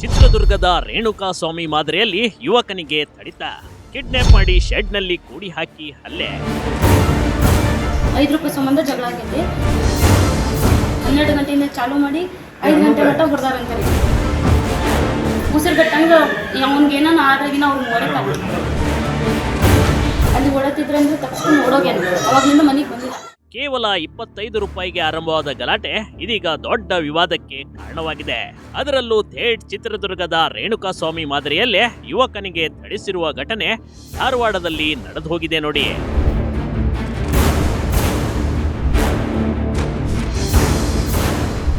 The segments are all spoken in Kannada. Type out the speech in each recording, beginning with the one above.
ಚಿತ್ರದುರ್ಗದ ರೇಣುಕಾಸ್ವಾಮಿ ಮಾದರಿಯಲ್ಲಿ ಯುವಕನಿಗೆ ಥಳಿತ. ಕಿಡ್ನಾಪ್ ಮಾಡಿ ಶೆಡ್ನಲ್ಲಿ ಕೂಡಿ ಹಾಕಿ ಹಲ್ಲೆ. 5 ರೂಪಾಯಿ ಸಂಬಂಧ ಜಗಳ ಆಗೈತಿ. 12 ಗಂಟೆಯಿಂದ ಚಾಲೂ ಮಾಡಿ 5 ಗಂಟೆ ಮಟ್ಟ ಹೊಡೆದಾರಂತಾರೆ. ಉಸಿರುಗಟ್ಟಂಗೆ ಅವ್ನಿಗೆ ಏನೋ ಆದ್ರಾಗಿನ ಅವ್ರು ಹೊರಕಾಗ ಅಲ್ಲಿ ಹೊಡತಿದ್ರಂದ್ರೆ ತಕ್ಷಣ ಓಡೋಗ್ಯಾನ. ಅವಾಗಲಿಂದ ಮನೆಗೆ ಬಂದಿಲ್ಲ. ಕೇವಲ 25 ರೂಪಾಯಿಗೆ ಆರಂಭವಾದ ಗಲಾಟೆ ಇದೀಗ ದೊಡ್ಡ ವಿವಾದಕ್ಕೆ ಕಾರಣವಾಗಿದೆ. ಅದರಲ್ಲೂ ಥೇಟ್ ಚಿತ್ರದುರ್ಗದ ರೇಣುಕಾಸ್ವಾಮಿ ಮಾದರಿಯಲ್ಲೇ ಯುವಕನಿಗೆ ಥಳಿಸಿರುವ ಘಟನೆ ಧಾರವಾಡದಲ್ಲಿ ನಡೆದು ಹೋಗಿದೆ ನೋಡಿ.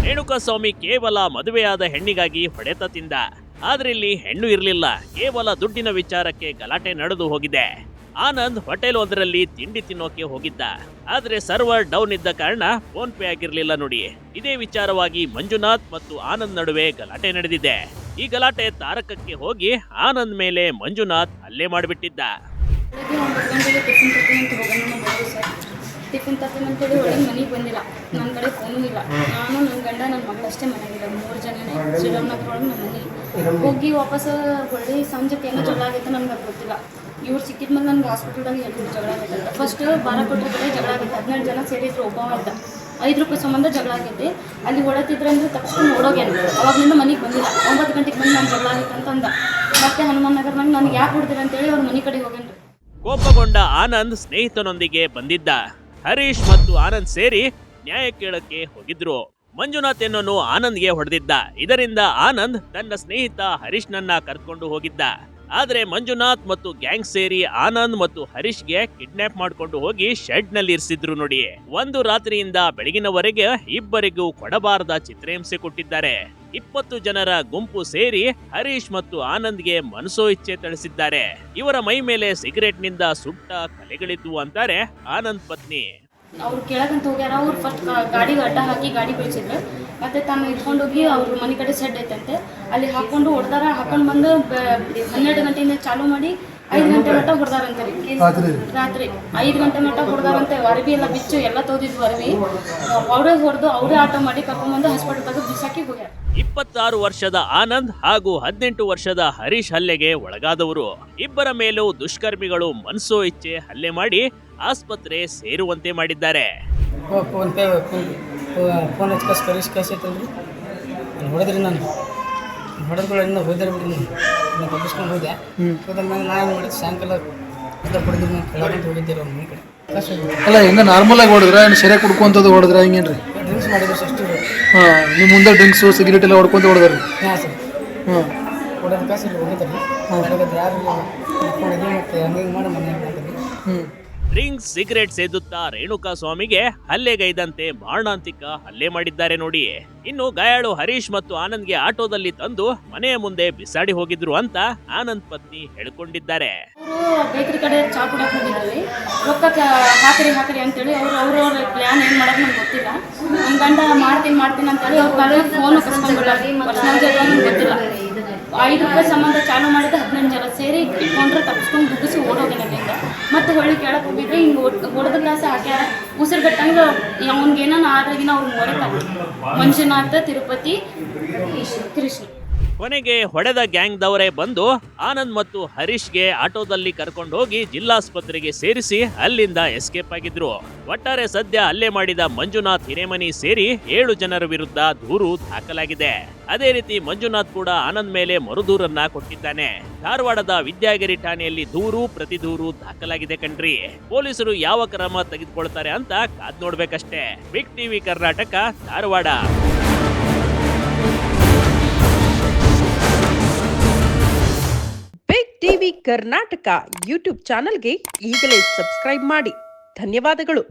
ರೇಣುಕಾಸ್ವಾಮಿ ಕೇವಲ ಮದುವೆಯಾದ ಹೆಣ್ಣಿಗಾಗಿ ಹೊಡೆತ ತಿಂದ. ಆದ್ರೆ ಇಲ್ಲಿ ಹೆಣ್ಣು ಇರಲಿಲ್ಲ. ಕೇವಲ ದುಡ್ಡಿನ ವಿಚಾರಕ್ಕೆ ಗಲಾಟೆ ನಡೆದು ಹೋಗಿದೆ. ಆನಂದ್ ಹೋಟೆಲ್ ಒಂದರಲ್ಲಿ ತಿಂಡಿ ತಿನ್ನೋಕೆ ಹೋಗಿದ್ದ. ಆದ್ರೆ ಸರ್ವರ್ ಡೌನ್ ಇದ್ದ ಕಾರಣ ಫೋನ್ ಪೇ ಆಗಿರ್ಲಿಲ್ಲ ನೋಡಿ. ಇದೇ ವಿಚಾರವಾಗಿ ಮಂಜುನಾಥ್ ಮತ್ತು ಆನಂದ್ ನಡುವೆ ಗಲಾಟೆ ನಡೆದಿದೆ. ಈ ಗಲಾಟೆ ತಾರಕಕ್ಕೆ ಹೋಗಿ ಆನಂದ್ ಮೇಲೆ ಮಂಜುನಾಥ್ ಹಲ್ಲೆ ಮಾಡಿಬಿಟ್ಟಿದ್ದ. ಟಿಫಿನ್ ತರ್ತೀನಿ ಅಂತೇಳಿ ಒಳಗೆ ಮನೆಗೆ ಬಂದಿಲ್ಲ. ನನ್ನ ಕಡೆ ಫೋನೂ ಇಲ್ಲ. ನಾನು ನನ್ನ ಗಂಡ ನನ್ನ ಮಗಳಷ್ಟೇ ಮನೆಗಿಲ್ಲ. 3 ಜನನೇ ಶ್ರೀರಾಮನಗರ ಒಳಗೆ ನಮ್ಮ ಮನೆ ಹೋಗಿ ವಾಪಸ್ ಹೊಳ್ಳಿ ಸಂಜೆಗೆ ಏನೋ ಜಗಳ ಆಗೈತೆ ನನಗೆ ಅದು ಗೊತ್ತಿಲ್ಲ. ಇವ್ರು ಸಿಕ್ಕಿದ್ಮೇಲೆ ನನಗೆ ಹಾಸ್ಪಿಟಲ್ದಾಗ ಹೇಳಿದ್ರು ಜಗಳ ಆಗೈತೆ ಅಂತ. ಫಸ್ಟ್ ಬಾರ ಕೊಟ್ಟರೆ ಕಡೆ ಜಗಳ ಆಗೈತೆ. 12 ಜನ ಸೇರಿದ್ರು. ಒಬ್ಬ ಇದ್ದ. 5 ರೂಪಾಯಿ ಸಂಬಂಧ ಜಗಳ ಆಗೈತೆ. ಅಲ್ಲಿ ಹೊಡತಿದ್ರಂದ್ರೆ ತಕ್ಷಣ ಓಡೋಗ್ಯಾನ. ಅವಾಗಲಿಂದ ಮನೆಗೆ ಬಂದಿಲ್ಲ. 9 ಗಂಟೆಗೆ ಬಂದು ನಾನು ಜಗಳ ಆಗೈತೆ ಅಂತ ಅಂದ. ಮತ್ತೆ ಹನುಮಾನ್ ನಗರ್ನಾಗ ನನಗೆ ಯಾಕೆ ಹೊಡ್ತೀರ ಅಂತೇಳಿ ಅವ್ರ ಮನೆ ಕಡೆಗೆ ಹೋಗ್ಯಾನ್ರಿ. ಕೋಪಗೊಂಡ ಆನಂದ್ ಸ್ನೇಹಿತನೊಂದಿಗೆ ಬಂದಿದ್ದ. ಹರೀಶ್ ಮತ್ತು ಆನಂದ್ ಸೇರಿ ನ್ಯಾಯ ಕೇಳಕ್ಕೆ ಹೋಗಿದ್ರು. ಮಂಜುನಾಥ್ ಎನ್ನೋನು ಆನಂದ್ಗೆ ಹೊಡೆದಿದ್ದ. ಇದರಿಂದ ಆನಂದ್ ತನ್ನ ಸ್ನೇಹಿತ ಹರೀಶ್ನನ್ನ ಕರ್ಕೊಂಡು ಹೋಗಿದ್ದ. ಆದ್ರೆ ಮಂಜುನಾಥ್ ಮತ್ತು ಗ್ಯಾಂಗ್ ಸೇರಿ ಆನಂದ್ ಮತ್ತು ಹರೀಶ್ಗೆ ಕಿಡ್ನಾಪ್ ಮಾಡ್ಕೊಂಡು ಹೋಗಿ ಶೆಡ್ ನಲ್ಲಿ ಇರಿಸಿದ್ರು ನೋಡಿ. ಒಂದು ರಾತ್ರಿಯಿಂದ ಬೆಳಗಿನವರೆಗೆ ಇಬ್ಬರಿಗೂ ಕೊಡಬಾರದ ಚಿತ್ರಹಿಂಸೆ ಕೊಟ್ಟಿದ್ದಾರೆ. 20 ಜನರ ಗುಂಪು ಸೇರಿ ಹರೀಶ್ ಮತ್ತು ಆನಂದ್ಗೆ ಮನಸೋ ಇಚ್ಛೆ ತಿಳಿಸಿದ್ದಾರೆ. ಇವರ ಮೈ ಮೇಲೆ ಸಿಗರೇಟ್ ನಿಂದ ಸುಟ್ಟ ಕಲೆಗಳಿದ್ವು ಅಂತಾರೆ ಆನಂದ್ ಪತ್ನಿ. ಅವ್ರು ಕೇಳಕಂತ ಹೋಗ್ಯಾರ. ಅವ್ರು ಫಸ್ಟ್ ಗಾಡಿಗೆ ಅಡ್ಡ ಹಾಕಿ ಗಾಡಿ ಬೀಳ್ಸಿದ್ರು. ಮತ್ತೆ ತಾನು ಇಟ್ಕೊಂಡು ಹೋಗಿ ಅವ್ರ ಮನೆ ಕಡೆ ಸೆಡ್ ಐತಂತೆ ಅಲ್ಲಿ ಹಾಕೊಂಡು ಹೊಡೆದಾರ. ಹಾಕೊಂಡು ಬಂದು 12 ಗಂಟೆಯಿಂದ ಚಾಲೂ ಮಾಡಿ 5 ಗಂಟೆ ಮಟ್ಟ ಹೊಡೆದಾರಂತಾರೆ. ರಾತ್ರಿ 5 ಗಂಟೆ ಮಟ್ಟ ಹೊಡೆದಾರಂತೆ. ಅರಬಿ ಎಲ್ಲ ಬಿಚ್ಚು ಎಲ್ಲ ತೋದಿದ್ವು ಅರಬಿ. ಅವರೇ ಹೊಡೆದು ಅವರೇ ಆಟ ಮಾಡಿ ಕರ್ಕೊಂಡ್ಬಂದು ಹಾಸ್ಪಿಟಲ್ದಾಗ ಬಿಸಾಕಿ ಹೋಗ್ಯಾರ. 26 ವರ್ಷದ ಆನಂದ್ ಹಾಗೂ 18 ವರ್ಷದ ಹರೀಶ್ ಹಲ್ಲೆಗೆ ಒಳಗಾದವರು. ಇಬ್ಬರ ಮೇಲೂ ದುಷ್ಕರ್ಮಿಗಳು ಮನಸೋ ಇಚ್ಛೆ ಹಲ್ಲೆ ಮಾಡಿ ಆಸ್ಪತ್ರೆ ಸೇರುವಂತೆ ಮಾಡಿದ್ದಾರೆ. ಫೋನ್ ಹಚ್ಕಸ್ ಕರೀಶ್ ಕಳ್ಸೈತಲ್ರಿ ಹೊಡೆದ್ರಿ. ನಾನು ಹೊಡೆದ್ಗಳಿಂದ ಹೋದ್ರೆ ಬಿಡ್ರಿ. ನಾನು ತಪ್ಪಿಸ್ಕೊಂಡು ಹೋದೆ. ಹೋದ್ಮೇಲೆ ನಾನು ಮಾಡಿದ್ದು ಸಾಯಂಕಾಲ ಹೊಡೆದ್ರಿ. ನಾನು ಕೆಳಗಂತ ಹೋಗಿದ್ದೀರಿ ಅವ್ರ ಮನೆ ಕಡೆ. ಅಲ್ಲ ಹೆಂಗ ನಾರ್ಮಲ್ ಆಗಿ ಹೊಡೆದ್ರ ಶರೀರ ಕುಡ್ಕೊಂತದ್ದು ಹೊಡೆದ್ರ ಹಿಂಗೇನ್ರಿ? ಡ್ರಿಂಕ್ಸ್ ಮಾಡಿದ್ರು ಅಷ್ಟು. ಹಾಂ, ನಿಮ್ಮ ಮುಂದೆ ಡ್ರಿಂಕ್ಸು ಸಿಗರೇಟ್ ಎಲ್ಲ ಹೊಡ್ಕೊಂತ ಹೊಡೆದ್ರಿ? ಹಾಂ ಸರ್. ಹಾಂ, ಹೊಡೆದ ಕಾಸು ಹೋಗಿದ್ರಿ. ಹೊಡೆದ್ರೆ ಯಾರು ಹೊಡೆದು ಮತ್ತು ಹಂಗೆ ಮಾಡಿ ಮನೆಗೆ ಮಾಡಿದ್ರಿ. ಡ್ರಿಂಕ್ಸ್ ಸಿಗರೇಟ್ ಸೇದುತ್ತಾ ರೇಣುಕಾಸ್ವಾಮಿಗೆ ಹಲ್ಲೆಗೈದಂತೆ ಮಾರಣಾಂತಿಕ ಹಲ್ಲೆ ಮಾಡಿದ್ದಾರೆ ನೋಡಿ. ಇನ್ನು ಗಾಯಾಳು ಹರೀಶ್ ಮತ್ತು ಆನಂದ್ಗೆ ಆಟೋದಲ್ಲಿ ತಂದು ಮನೆಯ ಮುಂದೆ ಬಿಸಾಡಿ ಹೋಗಿದ್ರು ಅಂತ ಆನಂದ್ ಪತ್ನಿ ಹೇಳ್ಕೊಂಡಿದ್ದಾರೆ. ಅವರು ಬೇಕರಿ ಕಡೆ ಚಾ ಕುಡಕ್ಕೆ ಹೋಗಿದ್ರಿ. ರೊಕ್ಕ ಹಾಕ್ರಿ ಅಂತೇಳಿ ಅವ್ರವ್ರ ಪ್ಲ್ಯಾನ್ ಏನು ಮಾಡೋದು ನಂಗೆ ಗೊತ್ತಿಲ್ಲ. ನನ್ನ ಗಂಡ ಮಾಡ್ತೀನಿ ಅಂತೇಳಿ ಅವ್ರ ಕಾಲೇ ಫೋನು ಕಸ್ಕೊಂಡ್ಬಿಡೋದು ಗೊತ್ತಿಲ್ಲ. 5 ರೂಪಾಯಿ ಸಂಬಂಧ ಚಾಲೂ ಮಾಡಿದ 18 ಜನ ಸೇರಿ ಇಟ್ಕೊಂಡ್ರೆ ತಪ್ಪಿಸ್ಕೊಂಡು ದುಗ್ಗಿಸಿ ಓಡೋಗಿನಲ್ಲಿಂದ. ಮತ್ತೆ ಹೊಳ್ಳಿ ಕೇಳಕ್ಕೆ ಹೋಗಿದ್ರೆ ಹಿಂಗೆ ಹೊಡೆದ ಗ್ಲಾಸ ಹಾಕ್ಯಾರ. ಉಸಿರುಗಟ್ಟಂಗೆ ಅವ್ನಿಗೆ ಏನೋ ಆದ್ರಾಗಿನ ಅವ್ರು ಹೊರಕಾಗ ಮಂಜುನಾಥ, ತಿರುಪತಿ, ಕೃಷ್ಣ. ಕೊನೆಗೆ ಹೊಡೆದ ಗ್ಯಾಂಗ್ದವರೇ ಬಂದು ಆನಂದ್ ಮತ್ತು ಹರೀಶ್ಗೆ ಆಟೋದಲ್ಲಿ ಕರ್ಕೊಂಡು ಹೋಗಿ ಜಿಲ್ಲಾಸ್ಪತ್ರೆಗೆ ಸೇರಿಸಿ ಅಲ್ಲಿಂದ ಎಸ್ಕೇಪ್ ಆಗಿದ್ರು. ಒಟ್ಟಾರೆ ಸದ್ಯ ಹಲ್ಲೆ ಮಾಡಿದ ಮಂಜುನಾಥ್ ಹಿರೇಮನಿ ಸೇರಿ 7 ಜನರ ವಿರುದ್ಧ ದೂರು ದಾಖಲಾಗಿದೆ. ಅದೇ ರೀತಿ ಮಂಜುನಾಥ್ ಕೂಡ ಆನಂದ್ ಮೇಲೆ ಮರುದೂರನ್ನ ಕೊಟ್ಟಿದ್ದಾನೆ. ಧಾರವಾಡದ ವಿದ್ಯಾಗಿರಿ ಠಾಣೆಯಲ್ಲಿ ದೂರು ಪ್ರತಿ ದೂರು ದಾಖಲಾಗಿದೆ ಕಣ್ರಿ. ಪೊಲೀಸರು ಯಾವ ಕ್ರಮ ತೆಗೆದುಕೊಳ್ತಾರೆ ಅಂತ ಕಾದ್ ನೋಡ್ಬೇಕಷ್ಟೇ. Big TV Karnataka, Dharwad. TV Karnataka YouTube ಚಾನೆಲ್ಗೆ ಈಗಲೇ ಸಬ್ಸ್ಕ್ರೈಬ್ ಮಾಡಿ. ಧನ್ಯವಾದಗಳು.